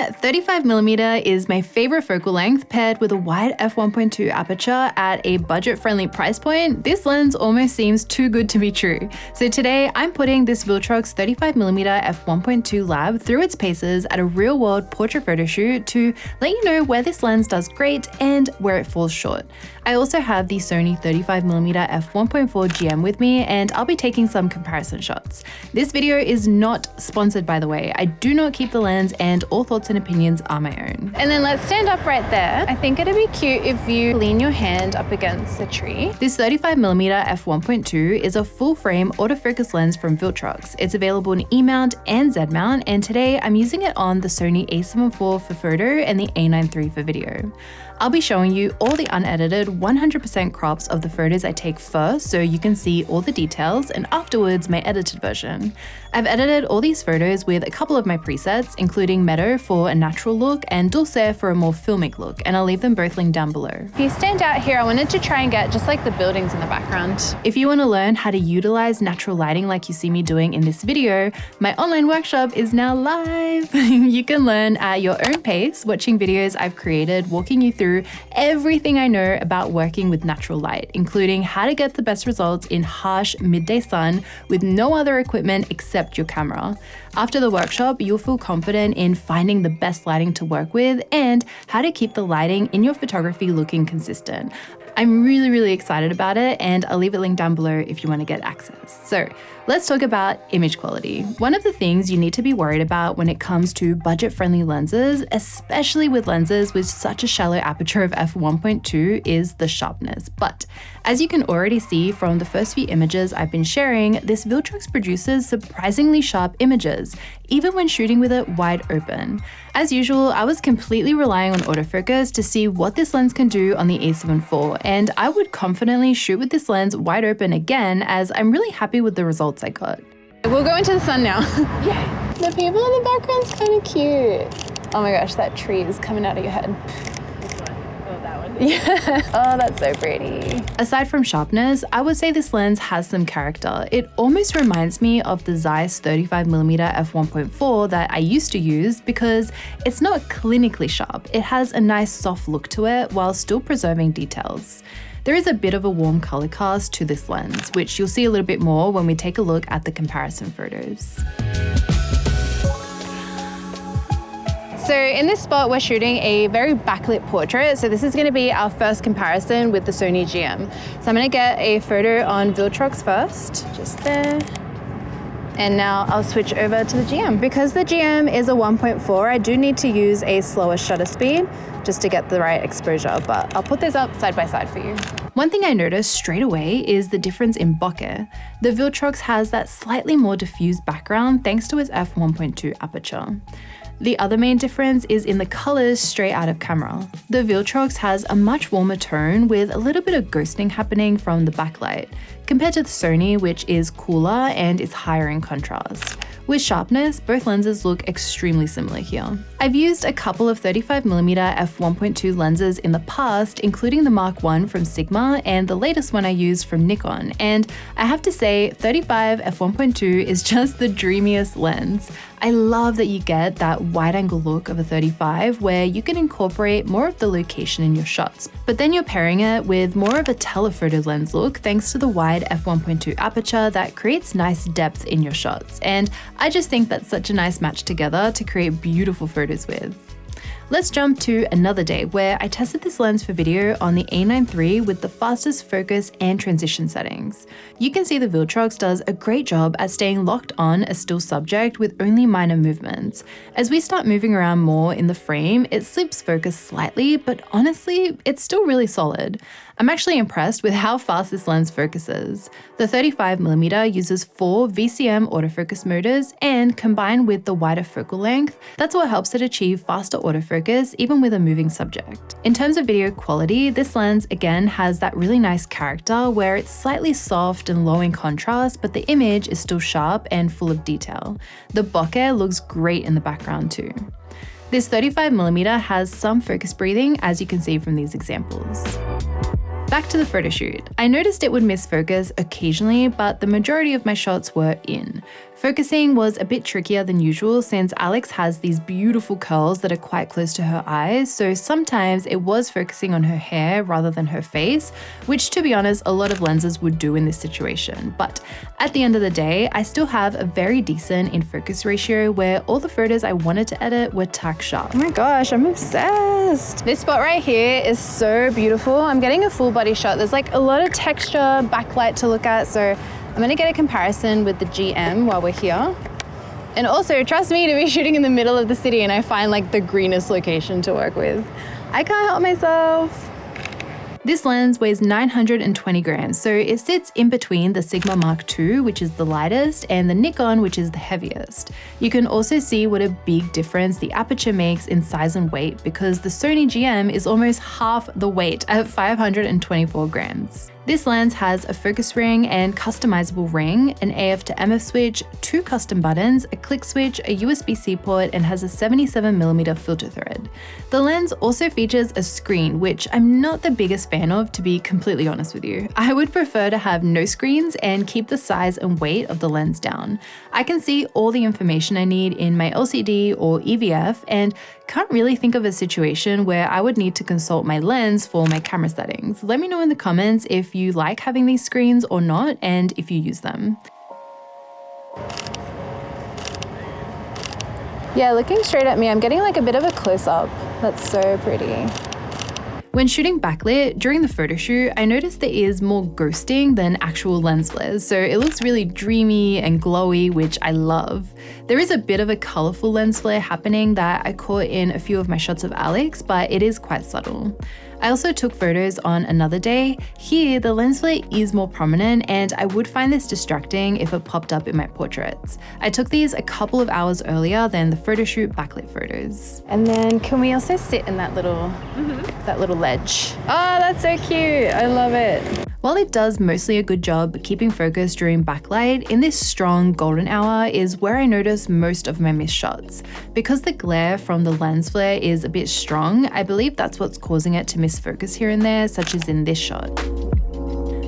that 35mm is my favorite focal length paired with a wide f1.2 aperture at a budget-friendly price point. This lens almost seems too good to be true. So today I'm putting this Viltrox 35mm f1.2 lab through its paces at a real-world portrait photo shoot to let you know where this lens does great and where it falls short. I also have the Sony 35mm f1.4 GM with me, and I'll be taking some comparison shots. This video is not sponsored, by the way. I do not keep the lens, and all thoughts and opinions are my own. And then let's stand up right there. I think it'd be cute if you lean your hand up against the tree. This 35mm f1.2 is a full-frame autofocus lens from Viltrox. It's available in E-mount and Z-mount, and today I'm using it on the Sony a7 IV for photo and the a9 III for video. I'll be showing you all the unedited 100% crops of the photos I take first so you can see all the details, and afterwards my edited version. I've edited all these photos with a couple of my presets, including Meadow for a natural look and Dulce for a more filmic look, and I'll leave them both linked down below. If you stand out here, I wanted to try and get just like the buildings in the background. If you want to learn how to utilize natural lighting like you see me doing in this video, my online workshop is now live. You can learn at your own pace, watching videos I've created, walking you through everything I know about working with natural light, including how to get the best results in harsh midday sun with no other equipment except your camera. After the workshop, you'll feel confident in finding the best lighting to work with and how to keep the lighting in your photography looking consistent. I'm really excited about it, and I'll leave it linked down below if you want to get access. So let's talk about image quality. One of the things you need to be worried about when it comes to budget-friendly lenses, especially with lenses with such a shallow aperture of f1.2, is the sharpness. But as you can already see from the first few images I've been sharing, this Viltrox produces surprisingly sharp images, even when shooting with it wide open. As usual, I was completely relying on autofocus to see what this lens can do on the a7 IV, and I would confidently shoot with this lens wide open again, as I'm really happy with the results I got. We'll go into the sun now. Yeah. The people in the background's kind of cute. Oh my gosh, that tree is coming out of your head. Yeah. Oh, that's so pretty. Aside from sharpness, I would say this lens has some character. It almost reminds me of the Zeiss 35mm f1.4 that I used to use, because it's not clinically sharp. It has a nice soft look to it while still preserving details. There is a bit of a warm color cast to this lens, which you'll see a little bit more when we take a look at the comparison photos. So in this spot, we're shooting a very backlit portrait. So this is gonna be our first comparison with the Sony GM. So I'm gonna get a photo on Viltrox first, just there. And now I'll switch over to the GM. Because the GM is a 1.4, I do need to use a slower shutter speed just to get the right exposure, but I'll put this up side by side for you. One thing I noticed straight away is the difference in bokeh. The Viltrox has that slightly more diffused background thanks to its f1.2 aperture. The other main difference is in the colors straight out of camera. The Viltrox has a much warmer tone with a little bit of ghosting happening from the backlight, compared to the Sony, which is cooler and is higher in contrast. With sharpness, both lenses look extremely similar here. I've used a couple of 35mm f1.2 lenses in the past, including the Mark I from Sigma and the latest one I used from Nikon, and I have to say 35 f1.2 is just the dreamiest lens. I love that you get that wide-angle look of a 35 where you can incorporate more of the location in your shots, but then you're pairing it with more of a telephoto lens look thanks to the wide f1.2 aperture that creates nice depth in your shots, and I just think that's such a nice match together to create beautiful photos with. Let's jump to another day where I tested this lens for video on the a9 III with the fastest focus and transition settings. You can see the Viltrox does a great job at staying locked on a still subject with only minor movements. As we start moving around more in the frame, it slips focus slightly, but honestly, it's still really solid. I'm actually impressed with how fast this lens focuses. The 35mm uses 4 VCM autofocus motors, and combined with the wider focal length, that's what helps it achieve faster autofocus even with a moving subject. In terms of video quality, this lens again has that really nice character where it's slightly soft and low in contrast, but the image is still sharp and full of detail. The bokeh looks great in the background too. This 35mm has some focus breathing, as you can see from these examples. Back to the photo shoot. I noticed it would miss focus occasionally, but the majority of my shots were in. Focusing was a bit trickier than usual since Alex has these beautiful curls that are quite close to her eyes, so sometimes it was focusing on her hair rather than her face, which to be honest, a lot of lenses would do in this situation. But at the end of the day, I still have a very decent in-focus ratio where all the photos I wanted to edit were tack sharp. Oh my gosh, I'm obsessed. This spot right here is so beautiful. I'm getting a full body shot. There's like a lot of texture, backlight to look at, so I'm gonna get a comparison with the GM while we're here. And also, trust me, to be shooting in the middle of the city and I find like the greenest location to work with. I can't help myself. This lens weighs 920 grams, so it sits in between the Sigma Mark II, which is the lightest, and the Nikon, which is the heaviest. You can also see what a big difference the aperture makes in size and weight because the Sony GM is almost half the weight at 524 grams. This lens has a focus ring and customizable ring, an AF to MF switch, 2 custom buttons, a click switch, a USB-C port, and has a 77mm filter thread. The lens also features a screen, which I'm not the biggest fan of, to be completely honest with you. I would prefer to have no screens and keep the size and weight of the lens down. I can see all the information I need in my LCD or EVF and can't really think of a situation where I would need to consult my lens for my camera settings. Let me know in the comments if you like having these screens or not, and if you use them. Yeah, looking straight at me, I'm getting like a bit of a close-up. That's so pretty. When shooting backlit, during the photo shoot, I noticed there is more ghosting than actual lens flares, so it looks really dreamy and glowy, which I love. There is a bit of a colorful lens flare happening that I caught in a few of my shots of Alex, but it is quite subtle. I also took photos on another day. Here, the lens flare is more prominent and I would find this distracting if it popped up in my portraits. I took these a couple of hours earlier than the photo shoot backlit photos. And then can we also sit in that little ledge? Oh, that's so cute. I love it. While it does mostly a good job keeping focus during backlight, in this strong golden hour is where I notice most of my missed shots. Because the glare from the lens flare is a bit strong, I believe that's what's causing it to miss focus here and there, such as in this shot.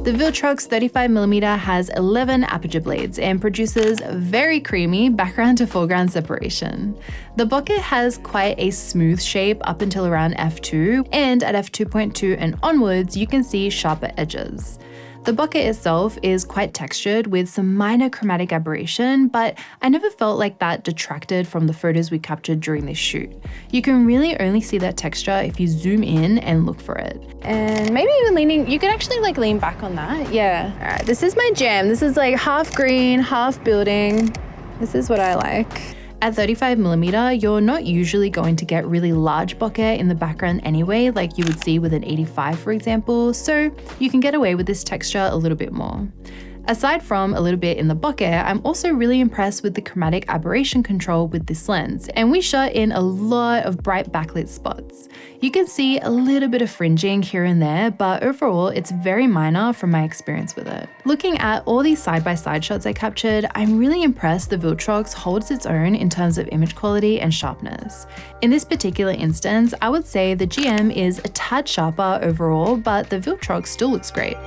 The Viltrox 35mm has 11 aperture blades and produces very creamy background to foreground separation. The Bokeh has quite a smooth shape up until around f2, and at f2.2 and onwards you can see sharper edges. The Bokeh itself is quite textured with some minor chromatic aberration, but I never felt like that detracted from the photos we captured during this shoot. You can really only see that texture if you zoom in and look for it. And maybe even leaning, you can actually like lean back on that. Yeah. All right, this is my jam. This is like half green, half building. This is what I like. At 35mm, you're not usually going to get really large bokeh in the background anyway, like you would see with an 85 for example, so you can get away with this texture a little bit more. Aside from a little bit in the bokeh, I'm also really impressed with the chromatic aberration control with this lens, and we shot in a lot of bright backlit spots. You can see a little bit of fringing here and there, but overall it's very minor from my experience with it. Looking at all these side-by-side shots I captured, I'm really impressed the Viltrox holds its own in terms of image quality and sharpness. In this particular instance, I would say the GM is a tad sharper overall, but the Viltrox still looks great.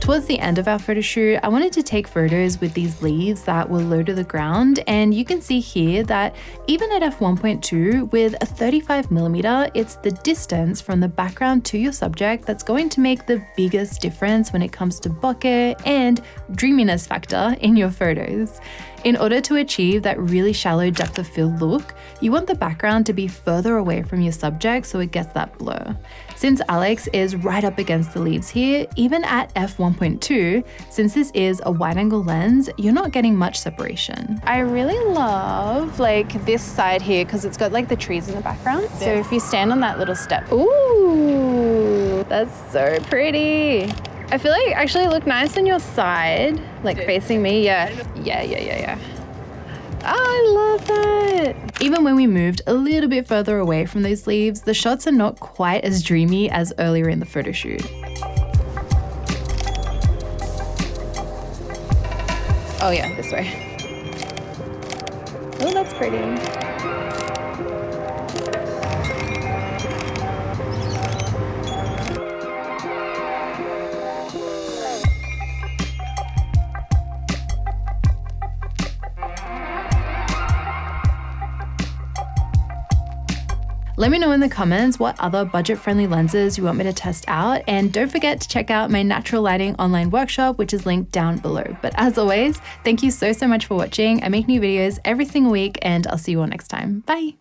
Towards the end of our photo shoot, I wanted to take photos with these leaves that were low to the ground, and you can see here that even at f1.2 with a 35mm, it's the distance from the background to your subject that's going to make the biggest difference when it comes to bokeh and dreaminess factor in your photos. In order to achieve that really shallow depth of field look, you want the background to be further away from your subject so it gets that blur. Since Alex is right up against the leaves here, even at f1.2, since this is a wide angle lens, you're not getting much separation. I really love like this side here because it's got like the trees in the background. So if you stand on that little step, ooh, that's so pretty. I feel like actually look nice on your side, like facing me. Yeah. Oh, I love that. Even when we moved a little bit further away from those leaves, the shots are not quite as dreamy as earlier in the photo shoot. Oh yeah, this way. Oh, that's pretty. Let me know in the comments what other budget-friendly lenses you want me to test out, and don't forget to check out my natural lighting online workshop, which is linked down below. But as always, thank you so much for watching. I make new videos every single week, and I'll see you all next time. Bye!